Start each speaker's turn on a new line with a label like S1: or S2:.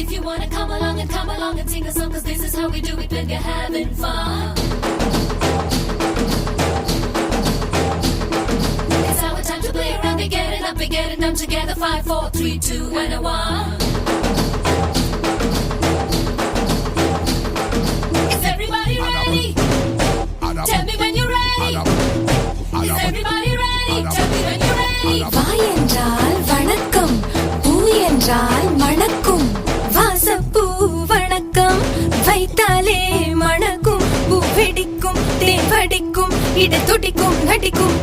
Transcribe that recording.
S1: If you wanna come along and sing a song, cause this is how we do it when we're having fun. It's our time to play around, we get it up, we get it down together. 5, 4, 3, 2, and a 1. Is everybody ready? Tell me when you're ready. Is everybody ready? Tell me when you're ready.
S2: வாய் என்றால் வணக்கம், பூ என்றால் மணக்கும். வாசப்பூ வணக்கம் வைத்தாலே மணக்கும். பூ வெடிக்கும், தேன் வடிக்கும், இட துடிக்கும், நடிக்கும்.